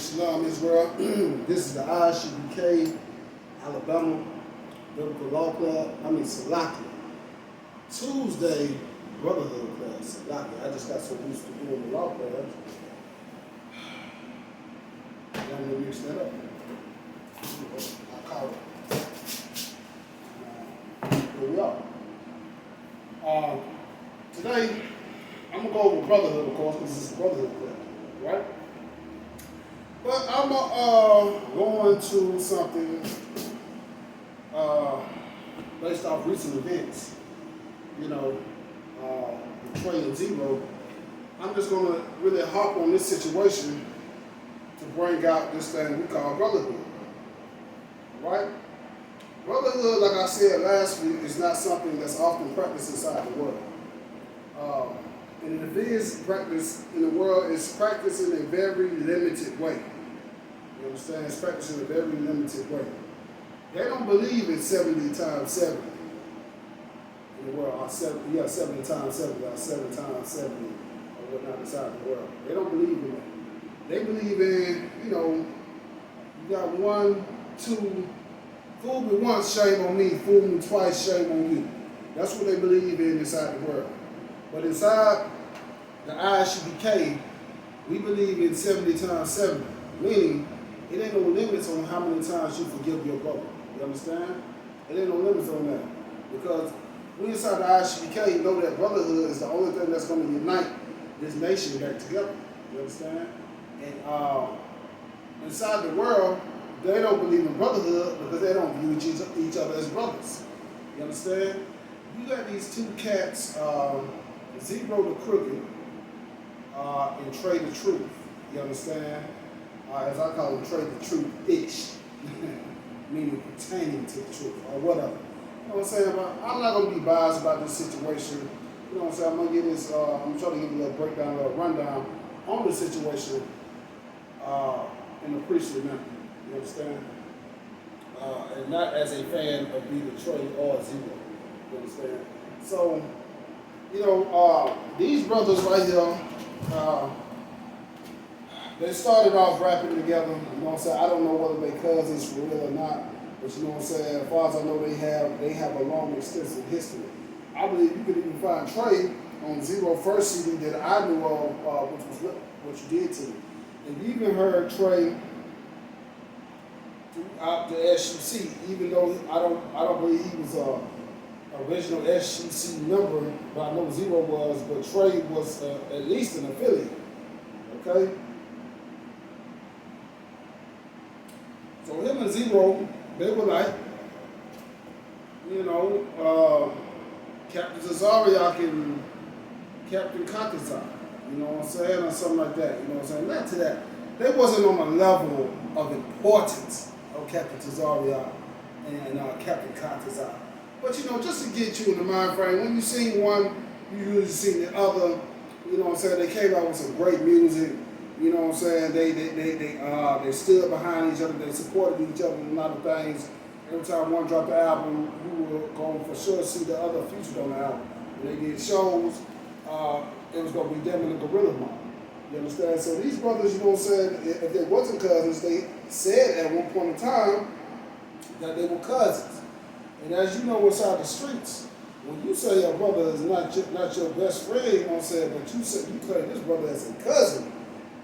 Shalom, Israel. This is the ISUPK Alabama Biblical Law Club. Salaki. Tuesday brotherhood class. Salaki. I just got so used to doing the law class. I'm going to mix that up. I call it. Here we are. Today, I'm going to go over brotherhood, of course, because it's a brotherhood class, right? But I'm going to something based off recent events. The Trey and Zero. I'm just going to really harp on this situation to bring out this thing we call brotherhood. Right? Brotherhood, like I said last week, is not something that's often practiced inside the world. And if it is practiced in the world, it's practiced in a very limited way. You understand? It's practiced in a very limited way. They don't believe in 70 times 70 in the world. Or 70 times 70, or 7 times 70, or whatnot inside the world. They don't believe in that. They believe in, you got 1, 2, fool me once, shame on me. Fool me twice, shame on you. That's what they believe in inside the world. But inside the ISUPK, we believe in 70 times 70, meaning it ain't no limits on how many times you forgive your brother. You understand? It ain't no limits on that. Because we inside the ISUPK know that brotherhood is the only thing that's going to unite this nation back together. You understand? And inside the world, they don't believe in brotherhood because they don't view each other as brothers. You understand? You got these two cats, Zero the Crooked, and Trey the Truth. You understand? As I call them, Trey the Truth-ish, meaning pertaining to the truth or whatever. You know what I'm saying? But I'm not going to be biased about this situation. You know what I'm saying? I'm going to give this, I'm trying to give you a little breakdown, a little rundown on the situation in a priestly manner. You understand? And not as a fan of either Trey or Zero. You understand? So, these brothers right here, they started off rapping together. You know what I'm saying? I don't know whether they cousins for real or not, but you know what I'm saying? As far as I know, they have a long, extensive history. I believe you could even find Trey on Zero first CD that I knew of, which was What You Did to Me. And you even heard Trey throughout the SUC, even though I don't believe he was original SUC member, but I know Zero was, but Trey was at least an affiliate. Okay? So him and Zero, they were like, Captain Zazariak and Captain Katazar, you know what I'm saying, or something like that, you know what I'm saying? Not to that. They wasn't on a level of importance of Captain Zazariak and Captain Katazar. But just to get you in the mind frame, when you seen one, you usually seen the other. You know what I'm saying? They came out with some great music. You know what I'm saying? They stood behind each other. They supported each other in a lot of things. Every time one dropped the album, you were going for sure to see the other featured on the album. When they did shows, it was going to be them and the Gorilla Mob. You understand? So these brothers, you know what I'm saying? If they wasn't cousins, they said at one point in time that they were cousins. And as you know, inside the streets, when you say your brother is not your best friend, you know what I'm saying, but you claim this brother as a cousin,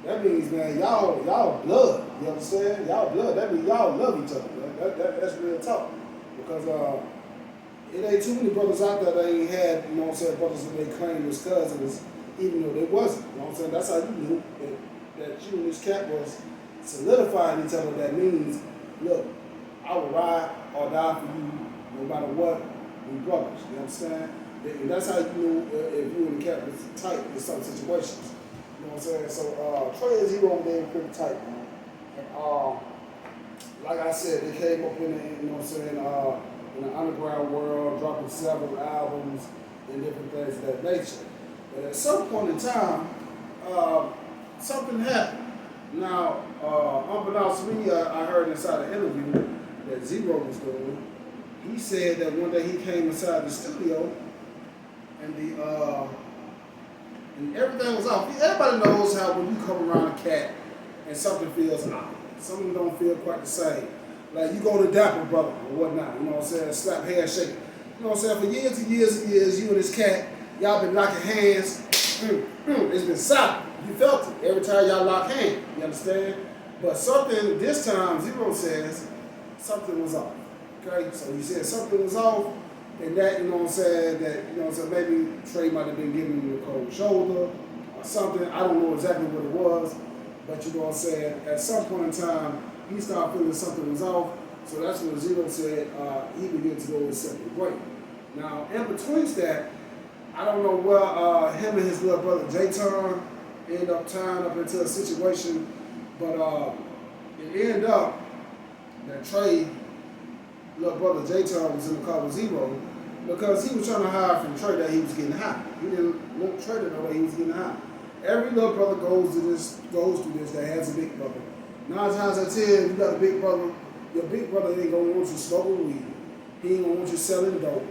that means, man, y'all blood. You understand? Y'all blood. That means y'all love each other, man. That's real talk. Because it ain't too many brothers out there that ain't had, you know what I'm saying, brothers that they claim as cousins, even though they wasn't. You know what I'm saying? That's how you knew that you and this cat was solidifying each other. That means, look, I will ride or die for you no matter what, we brothers, you understand? And that's how you knew if you and the cat was tight in some situations. You know what I'm saying? So Trey and Zero, they were pretty tight, man. And like I said, they came up in the, you know what I'm saying, in the underground world, dropping several albums and different things of that nature. But at some point in time, something happened. Now, unbeknownst to me, I heard inside an interview that Zero was doing. He said that one day he came inside the studio and and everything was off. Everybody knows how when you come around a cat and something feels off. Something don't feel quite the same. Like you go to Dapper Brother or whatnot, you know what I'm saying, slap hands, shake it. You know what I'm saying, for years and years and years, you and this cat, y'all been locking hands, it's been solid. You felt it every time y'all lock hands, you understand? But something, this time, Zero says, something was off, okay? So he said something was off, and that, you know what I'm saying, that, you know what I'm saying, maybe Trey might have been giving him a cold shoulder or something. I don't know exactly what it was, but you know what I'm saying, at some point in time, he started feeling something was off, so that's when Zero said he began to go his separate way. Now, in between that, I don't know where him and his little brother J-Ton ended up tying up into a situation, but it ended up that Trey, little brother J-Ton, was in the car with Zero because he was trying to hide from Trey that he was getting high. He didn't want Trey to know that he was getting high. Every little brother goes through this that has a big brother. 9 times out of 10, you got a big brother, your big brother ain't gonna want you smoking weed. He ain't gonna want you selling dope.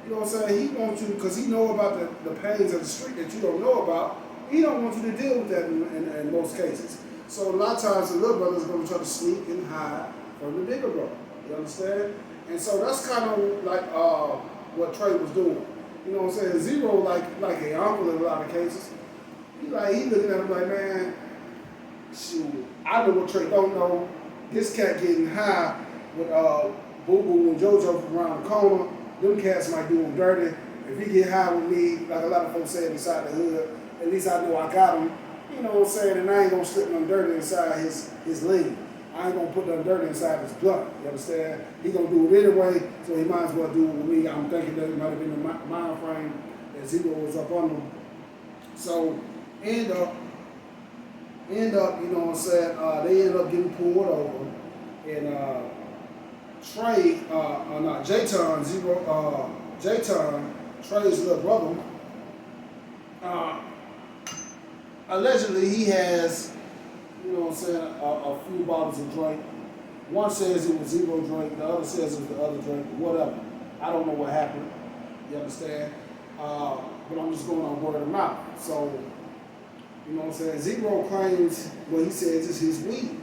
You know what I'm saying? He wants you, because he know about the pains of the street that you don't know about. He don't want you to deal with that in most cases. So a lot of times the little brother is going to try to sneak and hide from the bigger brother. You understand? And so that's kind of like what Trey was doing. You know what I'm saying? Zero like an uncle in a lot of cases. He looking at him like, man, shoot, I know what Trey don't know. This cat getting high with Boo Boo and JoJo from around the corner. Them cats might do him dirty. If he get high with me, like a lot of folks say inside the hood, at least I know I got him. You know what I'm saying? And I ain't gonna slip nothing dirty inside his lean. I ain't gonna put nothing dirty inside his blunt. You understand? He gonna do it anyway, so he might as well do it with me. I'm thinking that it might have been the mind frame that Zero was up on him. So end up, you know what I'm saying? They end up getting pulled over, and Trey, J-Ton, J-Ton, Trey's little brother, allegedly he has, you know what I'm saying, a few bottles of drink. One says it was Zero drink, the other says it was the other drink, whatever. I don't know what happened, you understand? But I'm just going on word of mouth. So, you know what I'm saying, Zero claims what he says is his weed.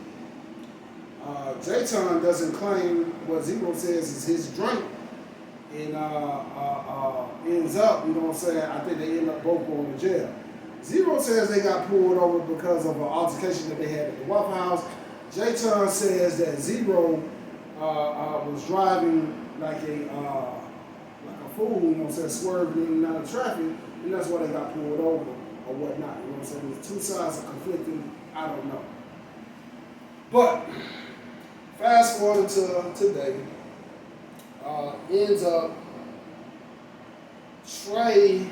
J-Ton doesn't claim what Zero says is his drink, and ends up, you know what I'm saying, I think they end up both going to jail. Zero says they got pulled over because of an altercation that they had at the Waffle House. J-Ton says that Zero was driving like a fool, you know what I'm saying, swerving in and out of traffic, and that's why they got pulled over or whatnot, you know what I'm saying. There's two sides are conflicting, I don't know. But fast forward to today, ends up Trey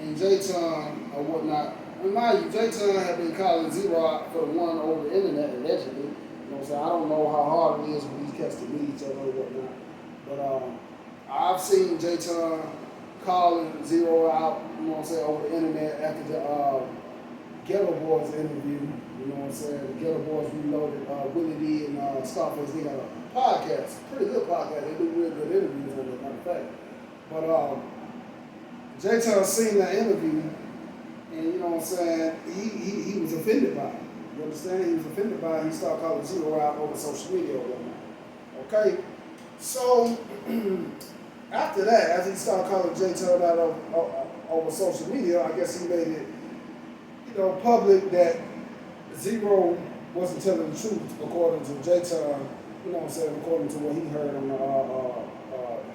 and J-Ton or whatnot. And mind you, J-Ton had been calling Zero out for the one over the internet allegedly. You know what I'm saying? I don't know how hard it is for these cats to meet each other or whatnot. But I've seen J-Ton calling Zero out, you know what I'm saying, over the internet after the Ghetto Boys interview. You know what I'm saying? The Ghetto Boys Reloaded, Willie D and Scarface, they got a podcast, pretty good podcast. They do real good interviews on it, matter of fact. But J-Ton seen that interview, and you know what I'm saying, he was offended by it. You understand? He was offended by it. He started calling Zero out over social media or whatnot. Okay? So, after that, as he started calling J-Ton out over social media, I guess he made it, you know, public that Zero wasn't telling the truth according to J-Ton, you know what I'm saying, according to what he heard on the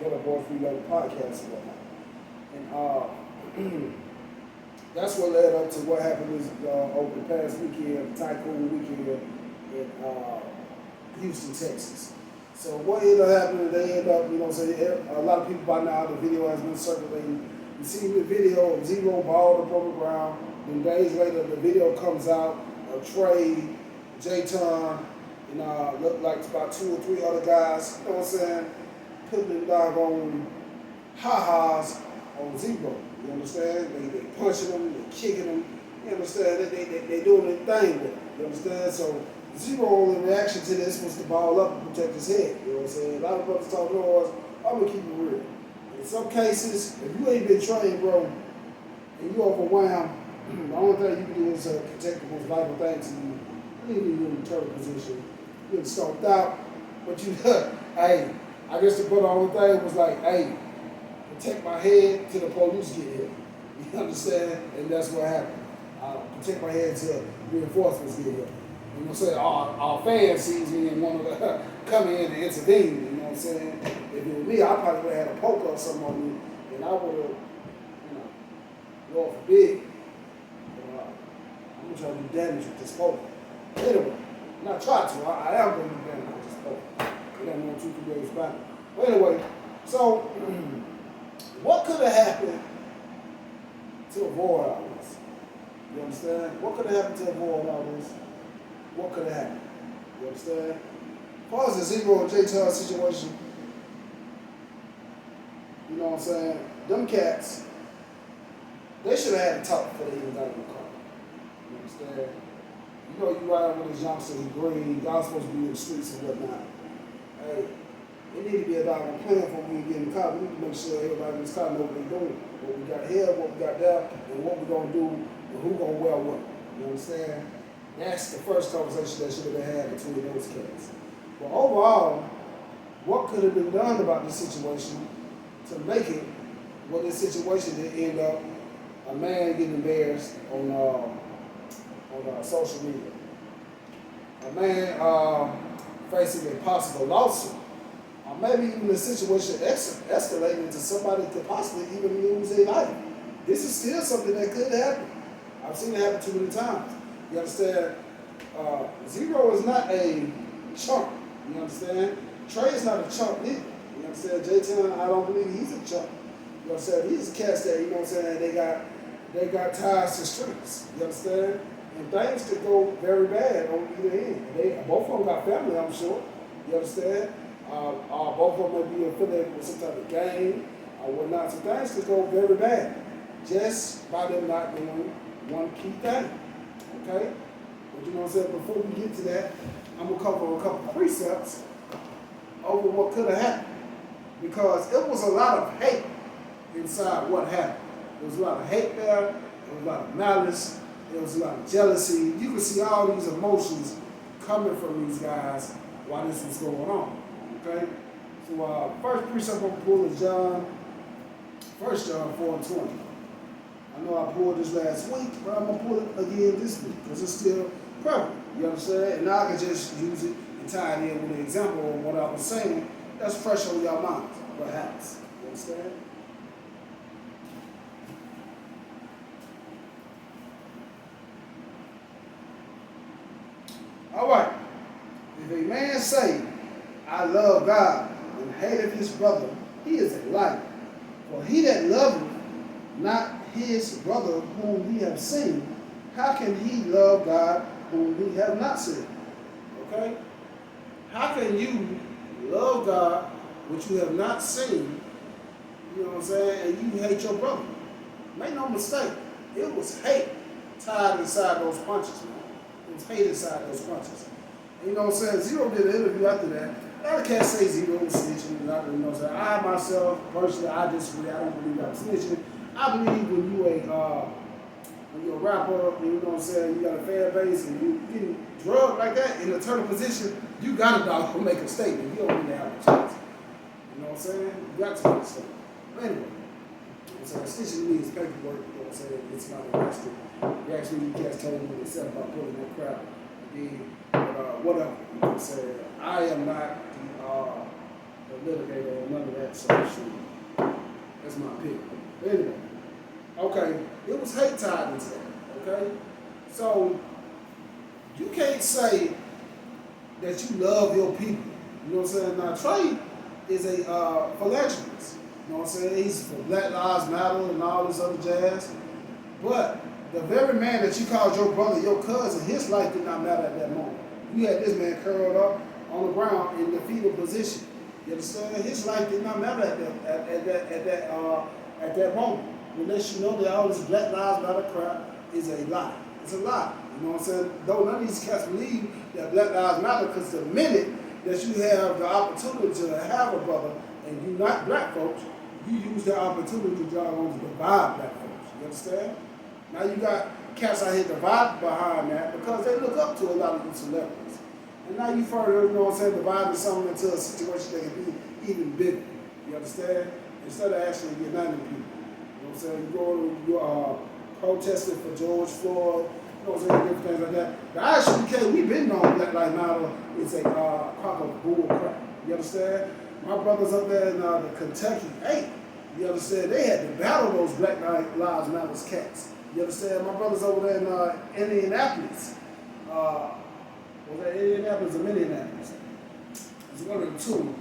Ghetto Boys Reloaded podcast and whatnot. And that's what led up to what happened over the past weekend, Tycoon weekend in Houston, Texas. So what ended up happening, they ended up, you know what I'm saying, a lot of people by now, the video has been circulating. You see the video of Zero balled up on the ground. Then days later, the video comes out of Trey, J-Ton, and looked like about 2 or 3 other guys, you know what I'm saying, putting them doggone ha-has on Zero. You understand? They punching them, they kicking them. You understand? They doing their thing with him. You understand? So Zero in reaction to this was to ball up and protect his head. You know what I'm saying? A lot of brothers talk noise. I'm gonna keep it real. In some cases, if you ain't been trained, bro, and you overwhelmed, the only thing you can do is protect the most vital thing to you, leave you in the turtle position, getting stomped out. But you, hey, I guess the brother only thing was like, hey, protect my head till the police get here. You understand? And that's what happened. Protect my head till reinforcements get here. You know what I'm saying? Our fans sees me and want to come in and intervene. You know what I'm saying? If it was me, I probably would have had a poker or something on me, and I would have, Lord forbid, I'm gonna try to do damage with this poker. Anyway, I'm not trying to. I am going to do damage with this poker. I don't want you to raise back. But anyway, so what could have happened to avoid all this? You understand? What could have happened to avoid all this? What could have happened? You understand? As far as the Zero and J-Town situation, you know what I'm saying? Them cats, they should have had a talk before they even got in the car. You understand? You know, you ride with this youngster, he's green, y'all supposed to be in the streets and whatnot. Hey, it need to be a doggone plan for when we get in the car. We need to make sure everybody in this car know what they're doing. What we got here, what we got there, and what we're going to do, and who going to wear what. You understand? That's the first conversation that should have been had between those cats. But overall, what could have been done about this situation to make it, well, this situation did end up a man getting embarrassed on social media. A man facing a possible lawsuit. Or maybe even the situation escalating into somebody could possibly even lose their life. This is still something that could happen. I've seen it happen too many times. You understand? Zero is not a chump. You understand? Trey is not a chump either. You understand? J-Town, I don't believe he's a chump. You understand? He's a cat that, you know what I'm saying, they got ties to streets. You understand? And things could go very bad on either end. Both of them got family, I'm sure. You understand? Both of them may be affiliated with some type of gang or whatnot. So things could go very bad just by them not doing one key thing. Okay? But you know what I'm saying? Before we get to that, I'm going to cover a couple precepts over what could have happened. Because it was a lot of hate inside what happened. There was a lot of hate there. There was a lot of malice. There was a lot of jealousy. You could see all these emotions coming from these guys while this was going on. Okay? So first precept I'm going to pull is 1 John 4:20. I know I pulled this last week, but I'm going to pull it again this week because it's still prevalent. You understand? And now I can just use it and tie it in with an example of what I was saying. That's fresh on your minds. What happens? You understand? All right. If a man say, I love God, and hateth his brother, he is a liar. For he that loveth not his brother whom he have seen, how can he love God whom he have not seen? Okay? How can you love God which you have not seen, you know what I'm saying, and you hate your brother? Make no mistake, it was hate tied inside those punches, man. It was hate inside those punches. And you know what I'm saying? Zero did an interview after that. I can't say Zero was snitching. You know what I'm saying? I myself, personally, I disagree. I don't believe I'm snitching. I believe when you're a rapper, you know what I'm saying, you got a fan base and you getting drugged like that in a turtle position, you got to make a statement. You don't need to have a chance. You know what I'm saying? You got to make a statement. But anyway, you know what I'm saying? Snitching to me is paperwork. You know what I'm saying? It's not arrested. You actually, you guys told me what they said about pulling that crap. Whatever. You know what I'm saying? I am not the litigator or none of that sort of shit. That's my opinion. Anyway, okay, it was hate tied into that, okay? So, you can't say that you love your people. You know what I'm saying? Now, Trey is a philanthropist. You know what I'm saying? He's for Black Lives Matter and all this other jazz. But the very man that you called your brother, your cousin, his life did not matter at that moment. You had this man curled up on the ground in the fetal position. You understand? His life did not matter at that moment. Unless you know that all this Black Lives Matter crap is a lie. It's a lie. You know what I'm saying? Though none of these cats believe that Black Lives Matter, because the minute that you have the opportunity to have a brother and you not black folks, you use that opportunity to try to divide black folks. You understand? Now you got cats out here divided behind that because they look up to a lot of these celebrities. And now you further, you know what I'm saying, dividing something into a situation that can be even bigger. You understand? Instead of actually uniting people. You know what I'm saying? You protesting for George Floyd, you know what I'm saying, different things like that. The ISUPK, we've been known Black Lives Matter is a crock of bull crap. You understand? My brothers up there in the Kentucky 8, you understand, they had to battle those Black Lives Matter cats. You understand? My brothers over there in Indianapolis, was that Indianapolis or Minneapolis? It's one of the two.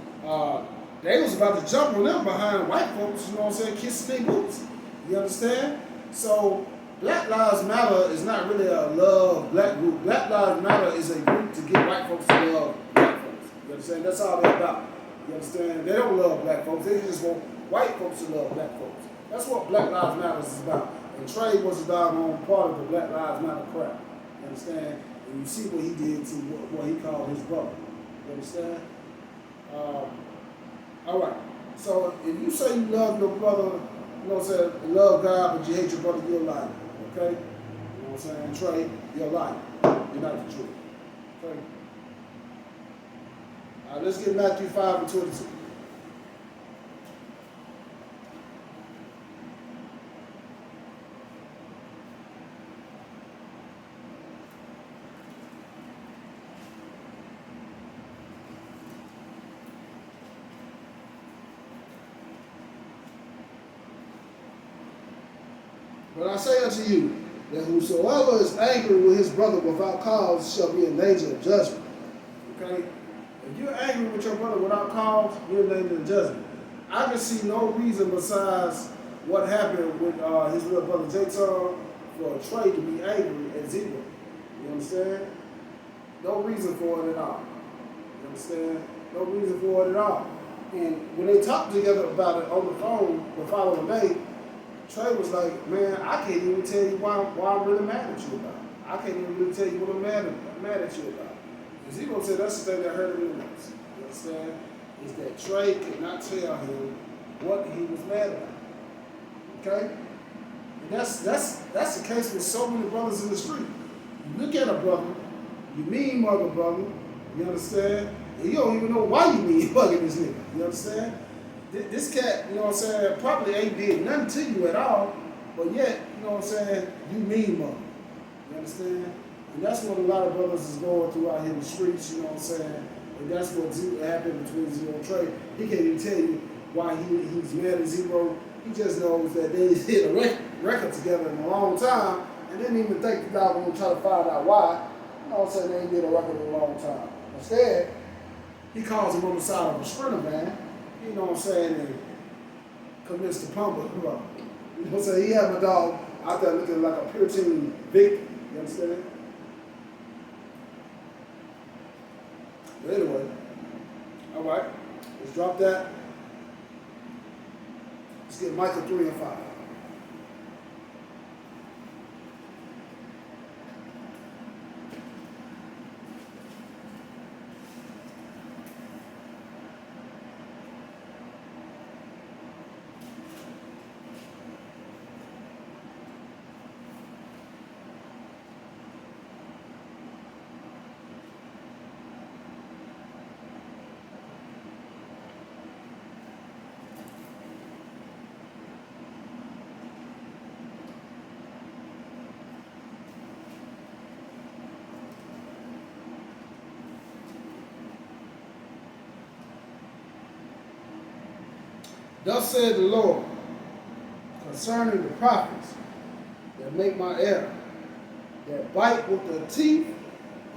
They was about to jump on them behind white folks, you know what I'm saying, kissing their boots. You understand? So Black Lives Matter is not really a love black group. Black Lives Matter is a group to get white folks to love black folks. You understand? That's all they're about. You understand? They don't love black folks. They just want white folks to love black folks. That's what Black Lives Matter is about. And Trey was a doggone part of the Black Lives Matter crowd. You understand? And you see what he did to what he called his brother. You understand? All right. So if you say you love your brother, you know what I'm saying, love God, but you hate your brother, you're a liar. Okay? You know what I'm saying? Trey, you're a liar. You're not the truth. Okay? All right, let's get Matthew 5 and 22. But I say unto you, that whosoever is angry with his brother without cause shall be in danger of judgment. Okay? If you're angry with your brother without cause, you're in danger of judgment. I can see no reason besides what happened with his little brother Jayton for Trey to be angry at zero. You understand? No reason for it at all. You understand? No reason for it at all. And when they talked together about it on the phone the following day, Trey was like, man, I can't even tell you why I'm really mad at you about it. I can't even really tell you what I'm mad at you about. And Zero said that's the thing that hurt him the most. You understand? Is that Trey could not tell him what he was mad about. Okay? And that's the case with so many brothers in the street. You look at a brother, you mean mugger brother, you understand? And you don't even know why you mean mugging this nigga. You understand? This cat, you know what I'm saying, probably ain't did nothing to you at all, but yet, you know what I'm saying, you mean mother. You understand? And that's what a lot of brothers is going through out here in the streets, you know what I'm saying? And that's what happened between Zero and Trey. He can't even tell you why he's mad at Zero. He just knows that they did a record together in a long time and didn't even think the guy was going to try to find out why. You know what I'm saying, they ain't did a record in a long time. Instead, he calls him on the side of a sprinter van. You know what I'm saying, and commits to pumper. You know what I'm saying? He had my dog out there looking like a Puritan Vic. You understand? But anyway, all right, let's drop that. Let's get Micah 3 and 5. Thus said the Lord, concerning the prophets that make my error, that bite with their teeth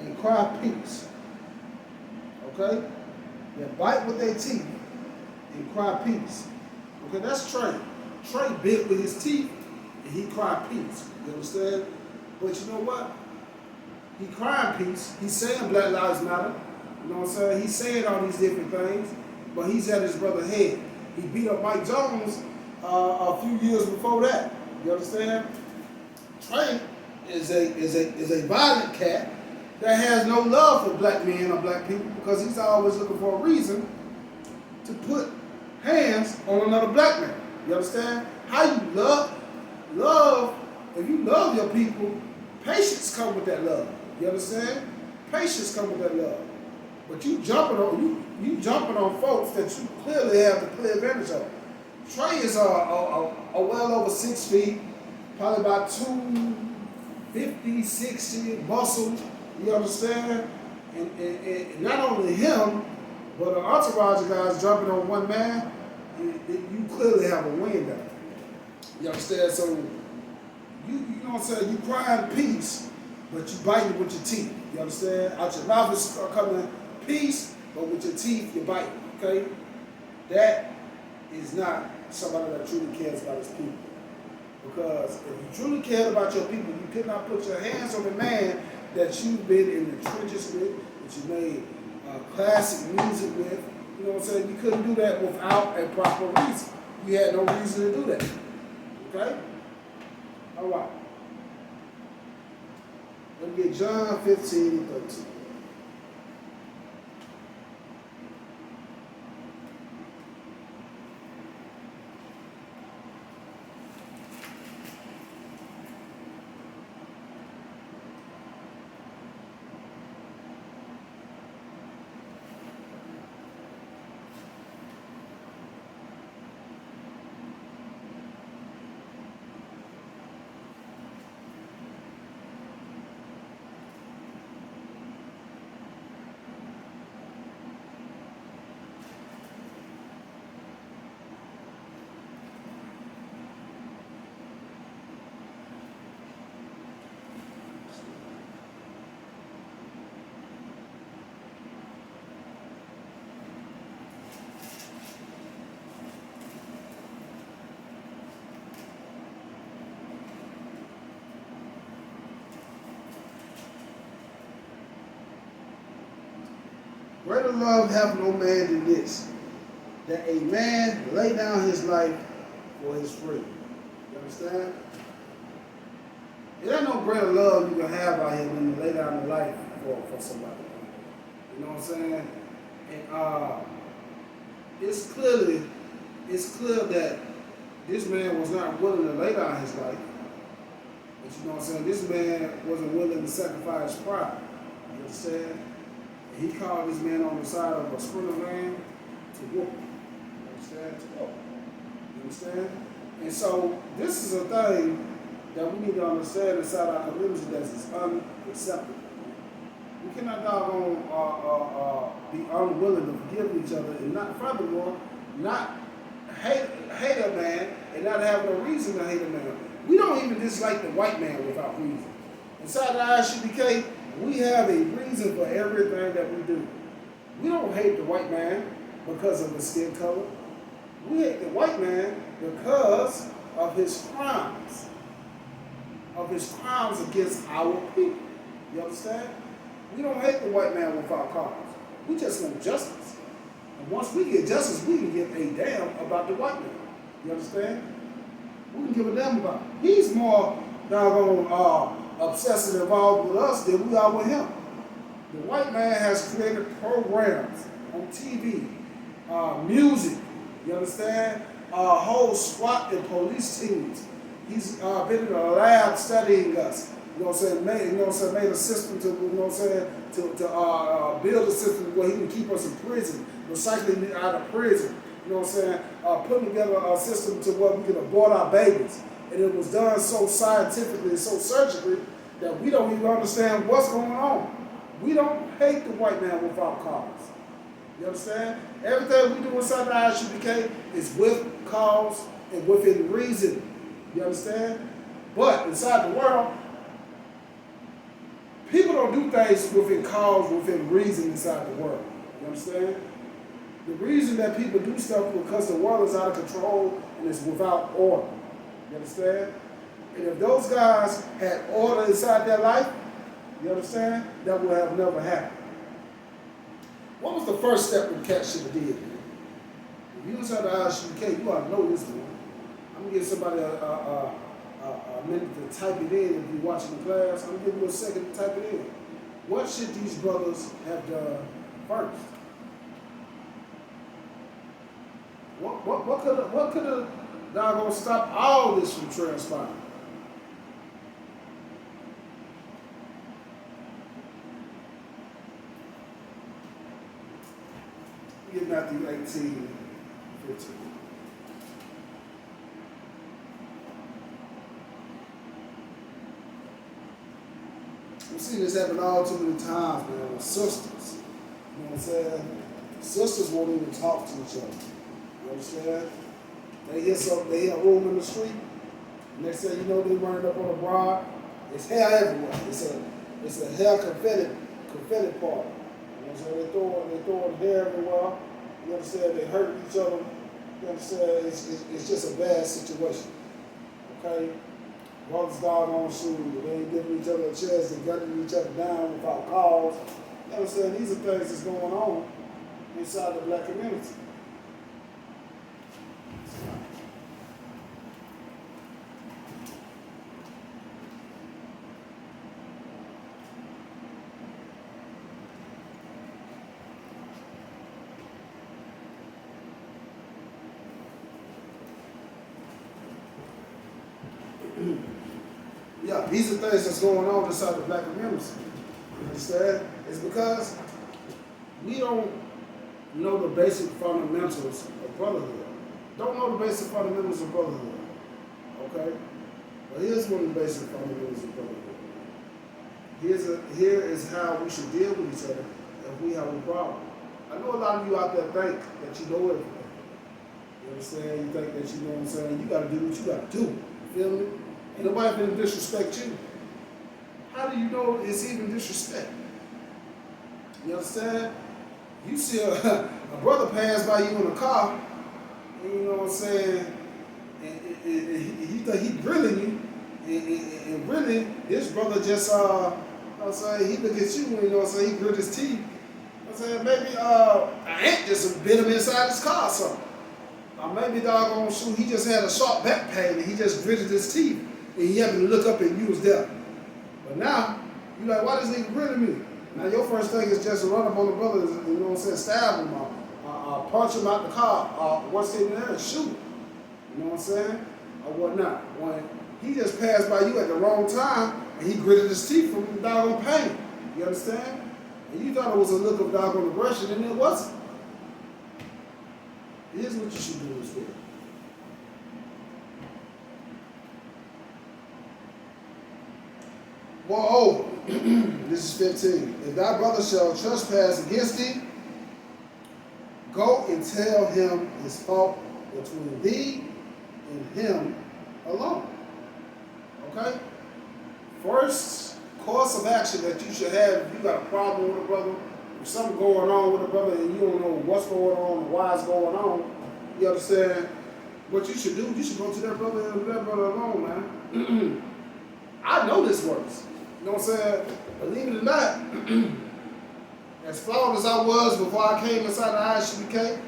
and cry peace. Okay? That bite with their teeth and cry peace. Okay, that's Trey. Trey bit with his teeth and he cried peace. You understand? But you know what? He crying peace. He's saying Black Lives Matter. You know what I'm saying? He's saying all these different things, but he's at his brother's head. He beat up Mike Jones a few years before that. You understand? Trey is a violent cat that has no love for black men or black people because he's always looking for a reason to put hands on another black man. You understand? How you love if you love your people, patience comes with that love. You understand? Patience comes with that love. But you jumping on folks that you clearly have the clear advantage of. Trey is well over 6 feet, probably about 250, 60 muscle. You understand? And not only him, but an entourage of guys jumping on one man, you clearly have a win there. You understand? So you know what I'm saying? You crying peace, but you biting with your teeth. You understand? Out your mouth is coming peace, but with your teeth you bite. Okay? That is not somebody that truly cares about his people. Because if you truly cared about your people, you could not put your hands on the man that you've been in the trenches with, that you made classic music with. You know what I'm saying? You couldn't do that without a proper reason. You had no reason to do that. Okay? All right. Let me get John 15 and 13. Greater love hath no man than this, that a man lay down his life for his friend. You understand? There ain't no greater love you can have out here when you lay down your life for somebody. You know what I'm saying? And it's clear that this man was not willing to lay down his life. But you know what I'm saying? This man wasn't willing to sacrifice pride. You understand? And he called this man on the side of a sprinter van to whoop him. You understand? To whoop him. You understand? And so this is a thing that we need to understand inside our community that is unacceptable. We cannot be unwilling to forgive each other and not, furthermore, not hate a man and not having a reason to hate a man. We don't even dislike the white man without reason. Inside the ISUPK, we have a reason for everything that we do. We don't hate the white man because of his skin color. We hate the white man because of his crimes. Of his crimes against our people. You understand? We don't hate the white man without cause. We just want justice. And once we get justice, we can give a damn about the white man. You understand? We can give a damn about him. He's more doggone obsessed and involved with us than we are with him. The white man has created programs on TV, music, you understand? Whole SWAT and police teams. He's been in a lab studying us. You know what I'm saying? Made a system to, you know what I'm saying, to build a system where he can keep us in prison, recycling out of prison. You know what I'm saying? Putting together a system to where we can abort our babies. And it was done so scientifically and so surgically that we don't even understand what's going on. We don't hate the white man without cause. You understand? Everything we do inside the ISUPK is with cause and within reason. You understand? But inside the world, people don't do things within cause, within reason inside the world. You understand? The reason that people do stuff is because the world is out of control and it's without order. You understand? And if those guys had order inside their life, you understand, that would have never happened. What was the first step the cat should have did? If you inside the ISUPK, you ought to know this one. I'm going to give somebody a minute to type it in if you're watching the class. I'm going to give you a second to type it in. What should these brothers have done first? What could have doggone stop all this from transpiring? Matthew 18:15. We've seen this happen all too many times, man, with sisters. You know what I'm saying? Sisters won't even talk to each other. You understand? They hear something, they hear a room in the street. Next thing you know, they running up on a broad. It's hair everywhere. It's a hair confetti party. You know what I'm saying? They throwing hair everywhere. You understand? They hurt each other. You understand? It's just a bad situation. Okay? Brothers doggone shooting. They ain't giving each other a chance. They gunning each other down without cause. You understand? These are things that's going on inside the black community. Yeah, these are things that's going on inside the black community. You understand? It's because we don't know the basic fundamentals of brotherhood. Don't know the basic fundamentals of brotherhood. Okay? But here's one of the basic fundamentals of brotherhood. Here is how we should deal with each other if we have a problem. I know a lot of you out there think that you know everything. You understand? You think that you know what I'm saying? You gotta do what you gotta do. You feel me? Ain't nobody finna disrespect you. How do you know it's even disrespect? You understand? You see a brother pass by you in a car, and you know what I'm saying, and he think he grilling you, and really, this brother just, you know what I'm saying, he look at you, and you know what I'm saying, he grit his teeth. You know what I'm saying, maybe an ant just bit him inside his car or something. Or maybe doggone shoot, he just had a sharp back pain, and he just gritted his teeth. And he happened to look up and you was there. But now, you like, why does he grilling me? Now your first thing is just to run up on the brother, you know what I'm saying, stab him, or punch him out the car, or what's in there and shoot him. You know what I'm saying? Or whatnot. When he just passed by you at the wrong time, and he gritted his teeth from the doggone pain. You understand? And you thought it was a look of doggone aggression, and it wasn't. Here's what you should do instead. Moreover, this is 15. If thy brother shall trespass against thee, go and tell him his fault between thee and him alone. Okay? First course of action that you should have if you got a problem with a brother, if something going on with a brother and you don't know what's going on and why it's going on, you understand? What you should do, you should go to that brother and that brother alone, man. I know this works. You know what I'm saying? Believe it or not, as flawed as I was before I came inside the ISUPK,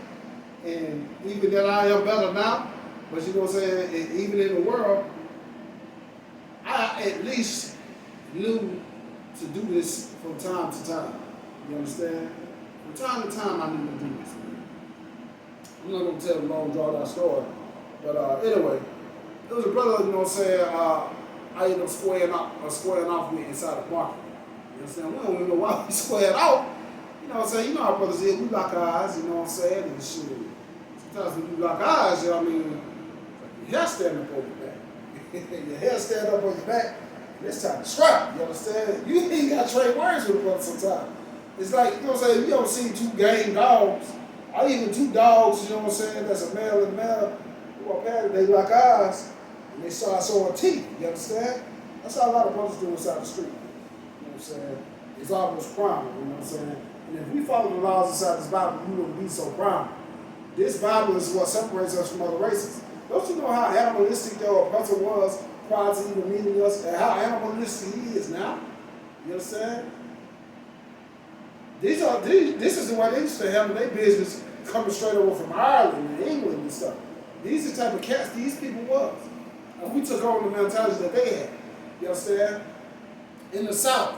and even that I am better now, but you know what I'm saying, even in the world, I at least knew to do this from time to time. You understand? From time to time, I knew to do this. I'm not going to tell a long, drawn-out story, but anyway, there was a brother, you know what I'm saying, I ended up squaring off with inside the market. You understand? We don't even know why we squared off. You know what I'm saying? You know how brothers is. We lock our eyes, you know what I'm saying? And shoot. Sometimes when you lock eyes, you know what I mean? Your hair stand up on your back. Your hair stand up on your back, and it's time to scrap. You understand? You ain't got to trade words with a brother sometimes. It's like, you know what I'm saying? You don't see two game dogs, or even two dogs, you know what I'm saying? That's a male and male who are paired, they lock eyes. And they start showing teeth, you understand? That's how a lot of brothers do inside the street. You know what I'm saying? It's almost crime, you know what I'm saying? And if we follow the laws inside this Bible, we wouldn't be so crime. This Bible is what separates us from other races. Don't you know how animalistic the oppressor was prior to even meeting us, and how animalistic he is now? You understand? This is the way they used to handle their business coming straight over from Ireland and England and stuff. These are the type of cats these people was. And we took on the mentality that they had. You understand? In the South,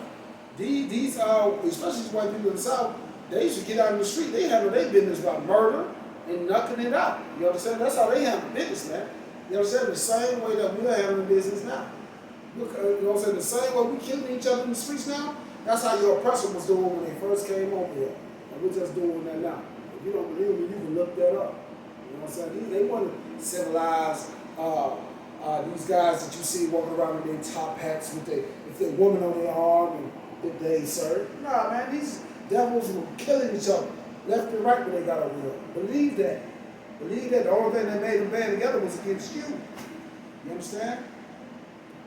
these especially these white people in the South, they used to get out in the street. They handle their business by murder and knocking it out. You understand? That's how they handle business, man. You understand? The same way that we're handling business now. Look, you know what I'm saying? The same way we killing each other in the streets now, that's how your oppressor was doing when they first came over here. And we're just doing that now. If you don't believe me, you can look that up. You know what I'm saying? They want to civilize these guys that you see walking around in their top hats with their woman on their arm and that they serve. Nah, man, these devils were killing each other left and right when they got over here. Believe that. Believe that the only thing that made them band together was against you. You understand?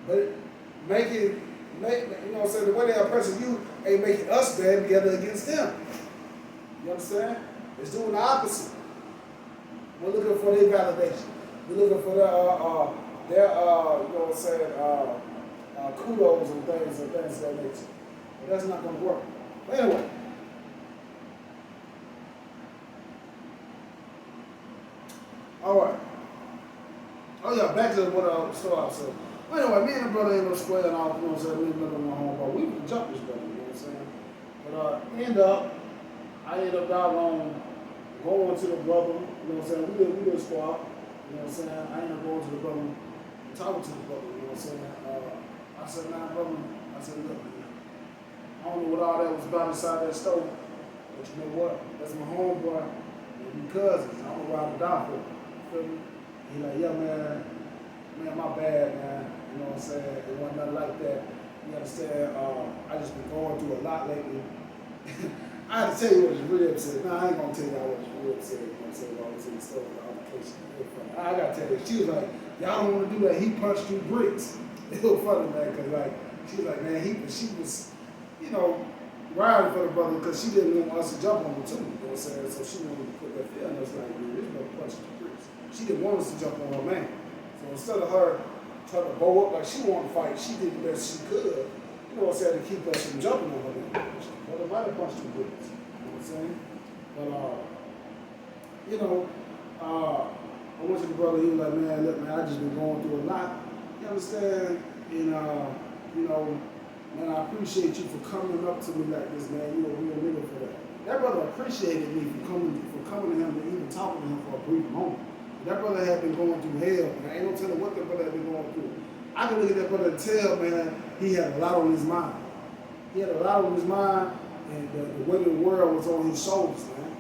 But you know what I'm saying, the way they oppressing you ain't making us band together against them. You understand? It's doing the opposite. We're looking for their validation. We're looking for their you know what I'm saying, kudos and things of that nature. But that's not going to work. But anyway. All right. Oh yeah, back to what I started off saying. Well, anyway, me and the brother ended up squaring off, you know what I'm saying, me and my homeboy. We would jump this brother, you know what I'm saying? But I ended up doggone going to the brother, you know what I'm saying? We did a squad, you know what I'm saying? I ended up going to the brother and talking to the brother, you know what I'm saying? I said, nah, brother, I said, look, man, I don't know what all that was about inside that stove, but you know what? That's my homeboy and my cousins. I'm gonna ride or die for him. You feel me? He like, yeah, man, my bad, man. You know what I'm saying? It wasn't nothing like that. You understand? I just been going through a lot lately. I had to tell you what was really upset. Nah, I ain't gonna tell you I was really upset. You know what I'm saying? About the story, the altercation. I gotta tell you, she was like, y'all don't want to do that. He punched you bricks. It was funny, man, because like, she was like, man, she was, you know, riding for the brother because she didn't want us to jump on him too. You know what I'm saying? So she wanted to put that fear in us like, man, this brother punched you bricks. She didn't want us to jump on her man. So instead of her trying to bow up like she wanted to fight, she did the best she could, you know what I'm saying, to keep us from jumping on her man. Well, it might have punched you bricks. You know what I'm saying? But, you know, I went to the brother, he was like, man, look, man, I just been going through a lot. You understand? And, you know, man, I appreciate you for coming up to me like this, man. You a real nigga for that. That brother appreciated me for coming to him and even talking to him for a brief moment. That brother had been going through hell, man. I ain't no telling what that brother had been going through. I can look at that brother and tell, man, he had a lot on his mind. He had a lot on his mind, and the weight of the world was on his shoulders, man.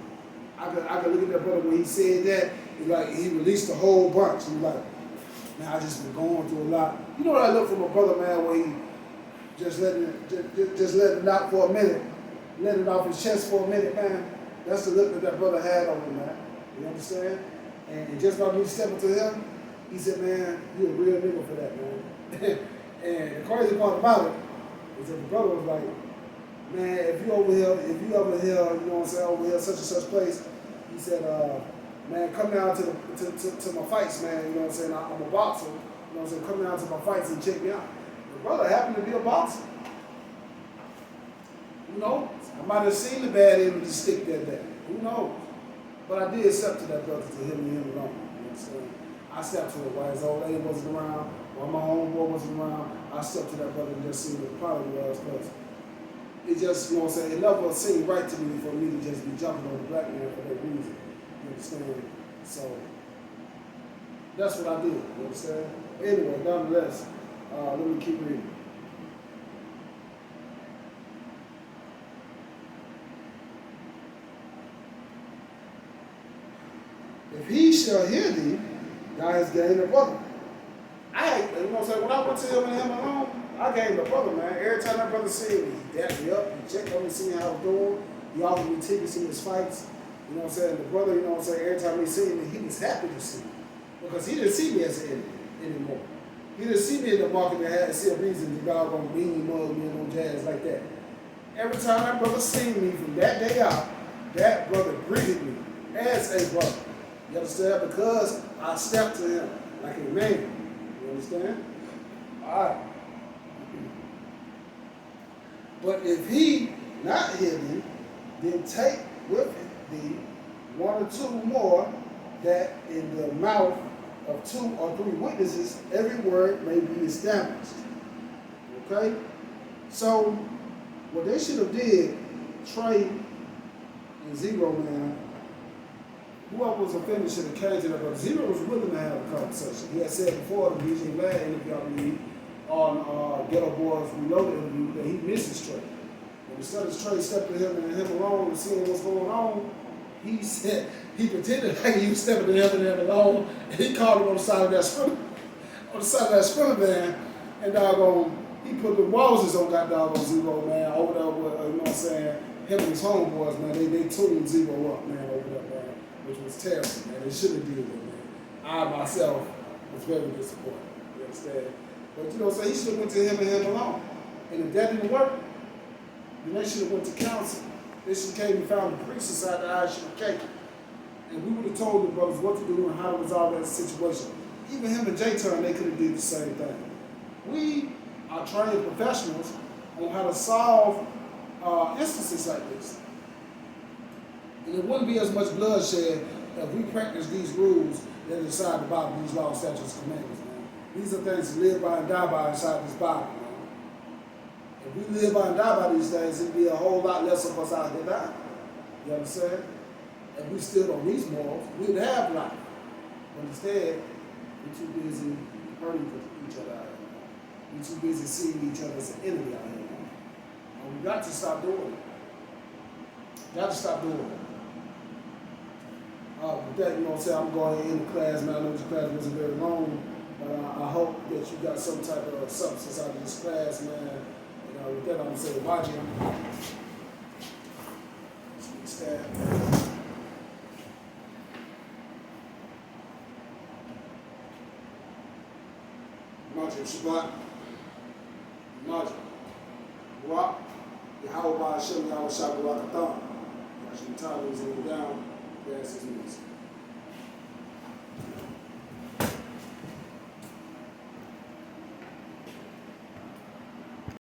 I could look at that brother when he said that, like he released a whole bunch. He was like, man, I just been going through a lot. You know what I look from a brother, man, where he just letting it out for a minute, letting it off his chest for a minute, man. That's the look that brother had on him, man. You understand? And just by me stepping to him, he said, man, you a real nigga for that, man. And the crazy part about it is that the brother was like, man, if you over here, you know what I'm saying, over here, such and such place, he said, man, come down to my fights, man, you know what I'm saying, I'm a boxer, you know what I'm saying, come down to my fights and check me out. The brother happened to be a boxer. Who knows? I might have seen the bad end of the stick that day. Who knows? But I did step to that brother to him and him alone. You know what I'm saying? I stepped to it while his old lady wasn't around, while my homeboy wasn't around. I stepped to that brother and just seen what the problem was, because it just, you know what I'm saying, it never seemed right to me for me to just be jumping on the black man for that reason. You understand? So that's what I did. You understand? Anyway, nonetheless, let me keep reading. If he shall hear thee, thou hast gained a brother. You know what I'm saying? When I went to him and him alone, I gained a brother, man. Every time that brother seen me, he dapped me up, he checked on me, see how I was doing. He offered me tickets in his fights. You know what I'm saying? The brother, you know what I'm saying, every time he seen me, he was happy to see me. Because he didn't see me as an enemy anymore. He didn't see me in the market and had to see a reason to God gonna mean mug me and no jazz like that. Every time that brother seen me from that day out, that brother greeted me as a brother. You understand? Because I stepped to him like a man. You understand? All right. But if he not hear thee, then take with thee one or two more, that in the mouth of 2 or 3 witnesses, every word may be established. Okay? So, what they should have did, Trey and Zero, man, whoever was offended should have came to that, but Zero was willing to have a conversation. He had said before the BJ Glad interview, I believe, on Ghetto Boys Reloaded interview, that he misses Trey. But instead of Trey stepping to him and him alone and seeing what's going on, he said, he pretended like he was stepping to heaven and alone, and he called him on the side of that sprinter van, and doggone, he put the Moses on that doggone Zero, man, over there with, you know what I'm saying, him and his homeboys, man, they tuned Zero up, man, over there, man, which was terrible, man. They shouldn't have did that, man. I, myself, was very disappointed, you understand? But, you know what I'm saying, he should have went to him alone. And if that didn't work, then they should have went to council. They should have came and found the priest inside the ISUPK. And we would have told the brothers what to do and how to resolve that situation. Even him and J-Turn, they could have did the same thing. We are trained professionals on how to solve instances like this. And it wouldn't be as much bloodshed if we practice these rules that decide about these laws, statutes, and commandments, man. These are things to live by and die by inside this Bible, man. If we live by and die by these things, it'd be a whole lot less of us out here dying. You understand? If we still don't these morals, we'd have life. But instead, we're too busy hurting each other out here. We're too busy seeing each other as an enemy out here. And we got to stop doing it. Got to stop doing it. With that, you know what I'm saying, I'm going to end the class, man. I know this class wasn't very long, but I hope that you got some type of substance out of this class, man. With that, I'm going to say, watch him. Stand. Imagine Shabbat. Imagine. Rock. Yahweh Hashem Yahweh Shabbat Thumb. Watch him tie these in down. Gas his knees.